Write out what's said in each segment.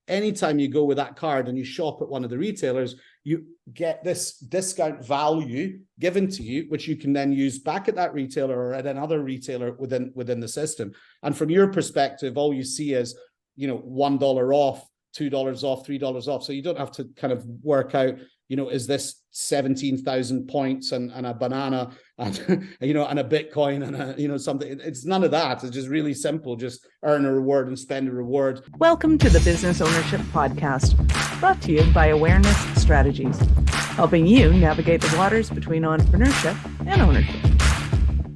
anytime you go with that card and you shop at one of the retailers, you get this discount value given to you, which you can then use back at that retailer or at another retailer within the system. And from your perspective, all you see is, $1 off, $2 off, $3 off. So you don't have to kind of work out, is this 17,000 points and a banana and, and a Bitcoin and something. It's none of that. It's just really simple. Just earn a reward and spend a reward. Welcome to the Business Ownership Podcast, brought to you by Awareness Strategies, helping you navigate the waters between entrepreneurship and ownership.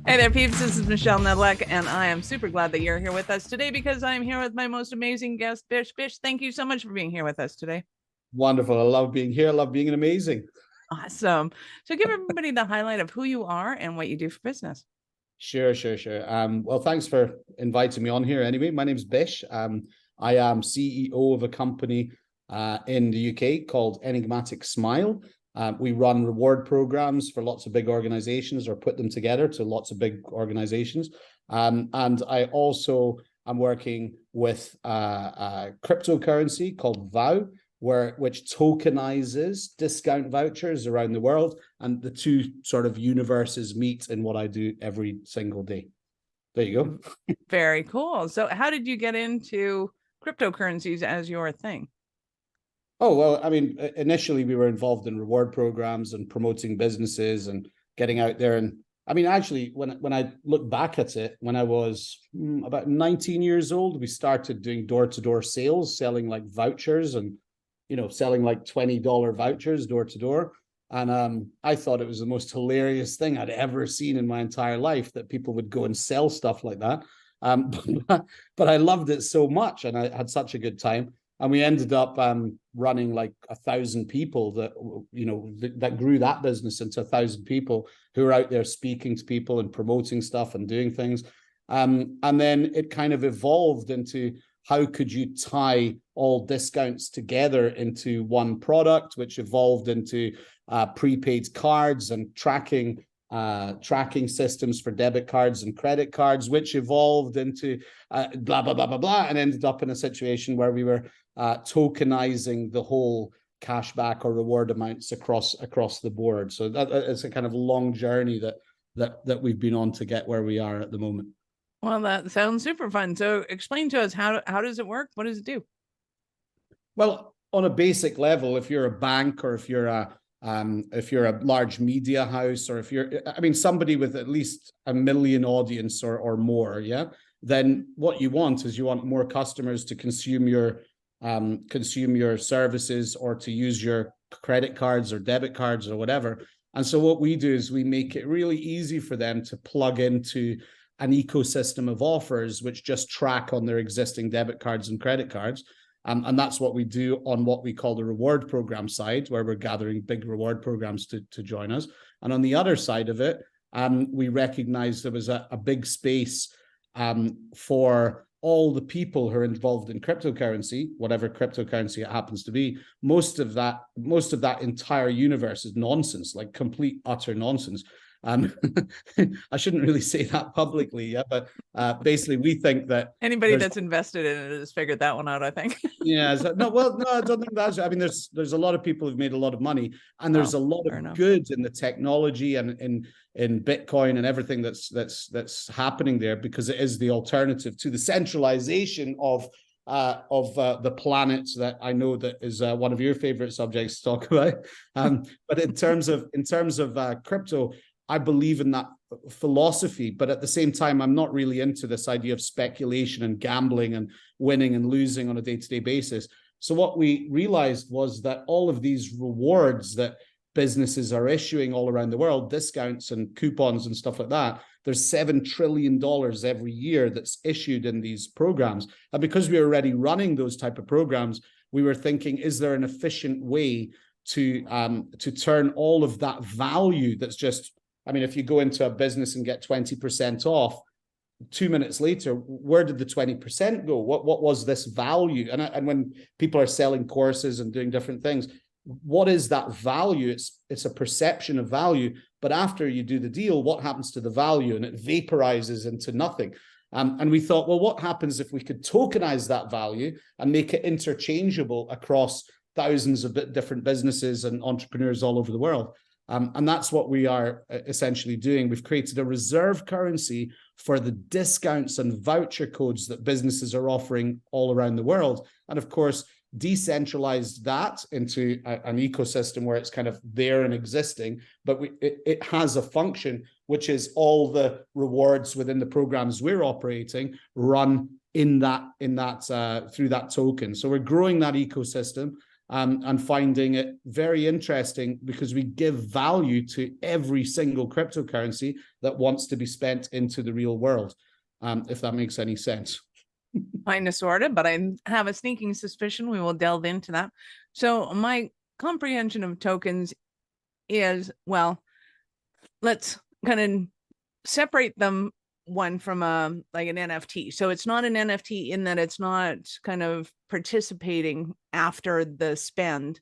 Hey there, peeps. This is Michelle Nedlek, and I am super glad that you're here with us today because I'm here with my most amazing guest, Bish. Bish, thank you so much for being here with us today. Wonderful. I love being here. I love being amazing. Awesome. So give everybody the highlight of who you are and what you do for business. Sure. Well, thanks for inviting me on here anyway. My name is Bish. I am CEO of a company in the UK called Enigmatic Smile. We run reward programs for lots of big organizations or put them together to lots of big organizations. And I also am working with a cryptocurrency called VOW, which tokenizes discount vouchers around the world. And the two sort of universes meet in what I do every single day. There you go. Very cool. So how did you get into cryptocurrencies as your thing? Oh, well, I mean, initially we were involved in reward programs and promoting businesses and getting out there. And I mean, actually, when I look back at it, when I was about 19 years old, we started doing door-to-door sales, selling like vouchers and, selling like $20 vouchers door to door. And I thought it was the most hilarious thing I'd ever seen in my entire life, that people would go and sell stuff like that. But I loved it so much and I had such a good time. And we ended up running like 1,000 people that grew that business into 1,000 people who are out there speaking to people and promoting stuff and doing things. And then it kind of evolved into how could you tie all discounts together into one product, which evolved into prepaid cards and tracking systems for debit cards and credit cards, which evolved into blah, blah, blah, blah, blah, and ended up in a situation where we were tokenizing the whole cashback or reward amounts across the board. So it's a kind of long journey that we've been on to get where we are at the moment. Well, that sounds super fun. So explain to us, how does it work? What does it do? Well, on a basic level, if you're a bank or if you're a large media house, or if you're, somebody with at least 1 million audience or more, then what you want is more customers to consume your services or to use your credit cards or debit cards or whatever. And so what we do is we make it really easy for them to plug into an ecosystem of offers which just track on their existing debit cards and credit cards. And that's what we do on what we call the reward program side, where we're gathering big reward programs to join us. And on the other side of it, we recognized there was a big space for all the people who are involved in cryptocurrency, whatever cryptocurrency it happens to be. Most of that entire universe is nonsense, like complete, utter nonsense. I shouldn't really say that publicly, but basically we think that anybody that's invested in it has figured that one out, I think. Yeah, no, I don't think that's. There's a lot of people who've made a lot of money, and there's a lot of good in the technology and in Bitcoin and everything that's happening there, because it is the alternative to the centralization of the planet that I know that is one of your favorite subjects to talk about. But in terms of crypto, I believe in that philosophy, but at the same time, I'm not really into this idea of speculation and gambling and winning and losing on a day-to-day basis. So what we realized was that all of these rewards that businesses are issuing all around the world, discounts and coupons and stuff like that, there's $7 trillion every year that's issued in these programs. And because we were already running those type of programs, we were thinking, is there an efficient way to turn all of that value that's just, if you go into a business and get 20% off, 2 minutes later, where did the 20% go? What was this value? And when people are selling courses and doing different things, what is that value? It's a perception of value. But after you do the deal, what happens to the value? And it vaporizes into nothing. And we thought, well, what happens if we could tokenize that value and make it interchangeable across thousands of different businesses and entrepreneurs all over the world? And that's what we are essentially doing. We've created a reserve currency for the discounts and voucher codes that businesses are offering all around the world. And of course, decentralized that into an ecosystem where it's kind of there and existing, but it has a function, which is all the rewards within the programs we're operating run in that through that token. So we're growing that ecosystem. And finding it very interesting because we give value to every single cryptocurrency that wants to be spent into the real world, if that makes any sense. Kind of, sort of, but I have a sneaking suspicion we will delve into that. So my comprehension of tokens is, well, let's kind of separate them one from like an NFT. So it's not an NFT in that it's not kind of participating after the spend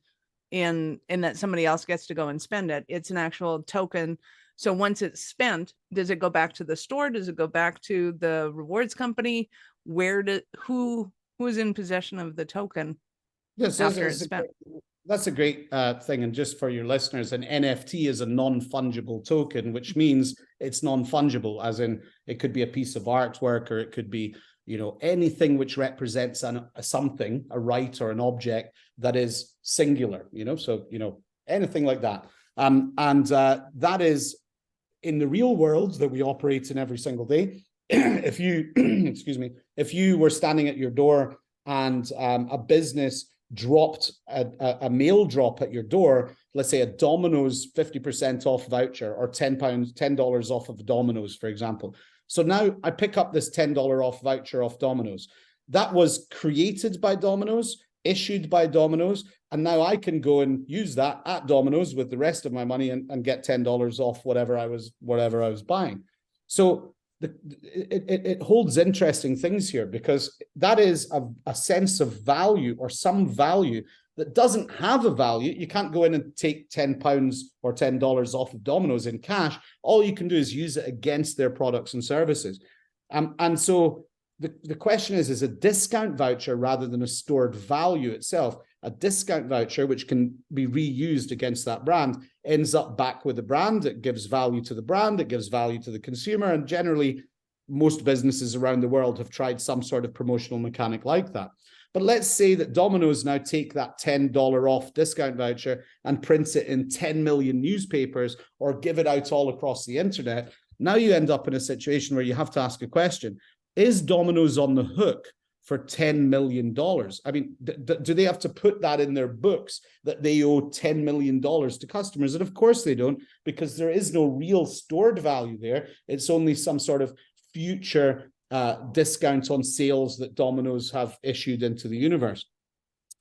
in that somebody else gets to go and spend it. It's an actual token. So once it's spent, does it go back to the store? Does it go back to the rewards company? Who is in possession of the token? Yes, after it's spent? That's a great thing. And just for your listeners, an NFT is a non-fungible token, which means it's non-fungible, as in it could be a piece of artwork, or it could be, anything which represents something, a right or an object that is singular, so, anything like that. That is in the real world that we operate in every single day. If you, excuse me, if you were standing at your door and a business dropped a mail drop at your door, let's say a Domino's 50% off voucher or $10 off of Domino's, for example. So now I pick up this $10 off voucher off Domino's. That was created by Domino's, issued by Domino's, and now I can go and use that at Domino's with the rest of my money and get $10 off whatever I was buying. So it holds interesting things here, because that is a sense of value or some value that doesn't have a value. You can't go in and take £10 or $10 off of Domino's in cash. All you can do is use it against their products and services. And so the question is a discount voucher rather than a stored value itself. A discount voucher, which can be reused against that brand, ends up back with the brand. It gives value to the brand, it gives value to the consumer, and generally most businesses around the world have tried some sort of promotional mechanic like that. But let's say that Domino's now take that $10 off discount voucher and prints it in 10 million newspapers or give it out all across the internet. Now you end up in a situation where you have to ask a question. Is Domino's on the hook for $10 million? I mean, do they have to put that in their books that they owe $10 million to customers? And of course they don't, because there is no real stored value there. It's only some sort of future discount on sales that Domino's have issued into the universe.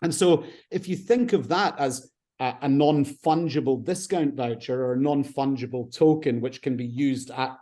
And so if you think of that as a non-fungible discount voucher or a non-fungible token, which can be used at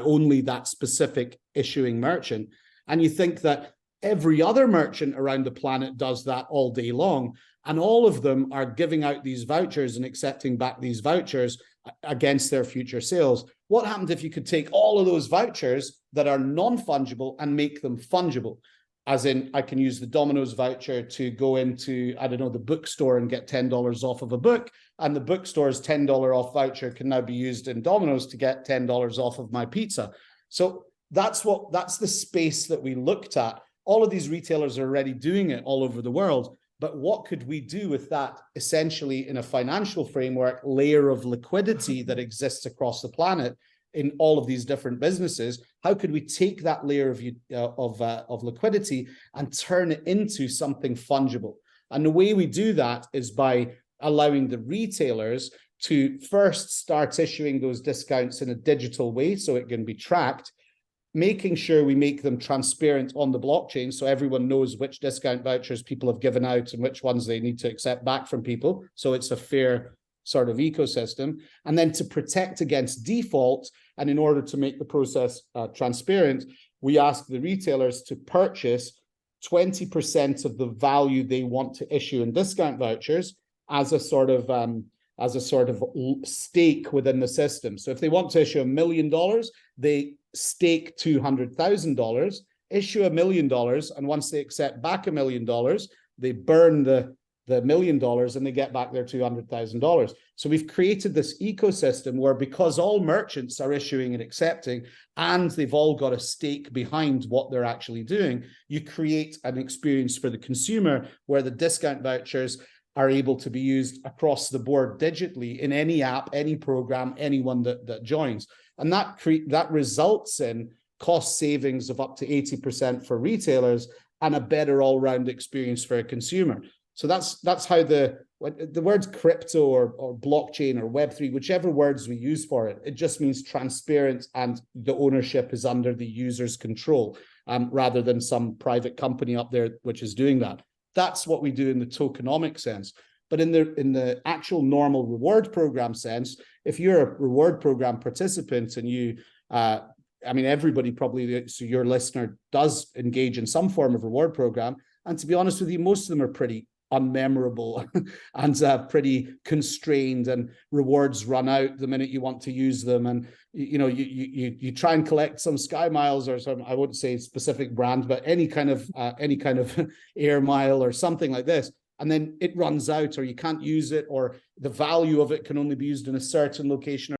only that specific issuing merchant, and you think that every other merchant around the planet does that all day long, and all of them are giving out these vouchers and accepting back these vouchers against their future sales. What happens if you could take all of those vouchers that are non-fungible and make them fungible? As in, I can use the Domino's voucher to go into, I don't know, the bookstore and get $10 off of a book, and the bookstore's $10 off voucher can now be used in Domino's to get $10 off of my pizza. So that's the space that we looked at. All of these retailers are already doing it all over the world. But what could we do with that essentially in a financial framework layer of liquidity that exists across the planet in all of these different businesses? How could we take that layer of liquidity and turn it into something fungible? And the way we do that is by allowing the retailers to first start issuing those discounts in a digital way so it can be tracked, making sure we make them transparent on the blockchain so everyone knows which discount vouchers people have given out and which ones they need to accept back from people. So it's a fair sort of ecosystem. And then to protect against default, and in order to make the process transparent, we ask the retailers to purchase 20% of the value they want to issue in discount vouchers as a sort of stake within the system. So if they want to issue $1 million, they stake $200,000, issue $1 million, and once they accept back $1 million, they burn the $1 million and they get back their $200,000. So we've created this ecosystem where, because all merchants are issuing and accepting, and they've all got a stake behind what they're actually doing, you create an experience for the consumer where the discount vouchers are able to be used across the board digitally in any app, any program, anyone that joins. And that results in cost savings of up to 80% for retailers and a better all-round experience for a consumer. So that's how the words crypto or blockchain or Web3, whichever words we use for it, it just means transparent, and the ownership is under the user's control, rather than some private company up there which is doing that. That's what we do in the tokenomic sense. But in the actual normal reward program sense, if you're a reward program participant and you, everybody probably, so your listener does engage in some form of reward program. And to be honest with you, most of them are pretty unmemorable and pretty constrained, and rewards run out the minute you want to use them. And you try and collect some Sky Miles or some, I wouldn't say specific brand, but any kind of air mile or something like this, and then it runs out, or you can't use it, or the value of it can only be used in a certain location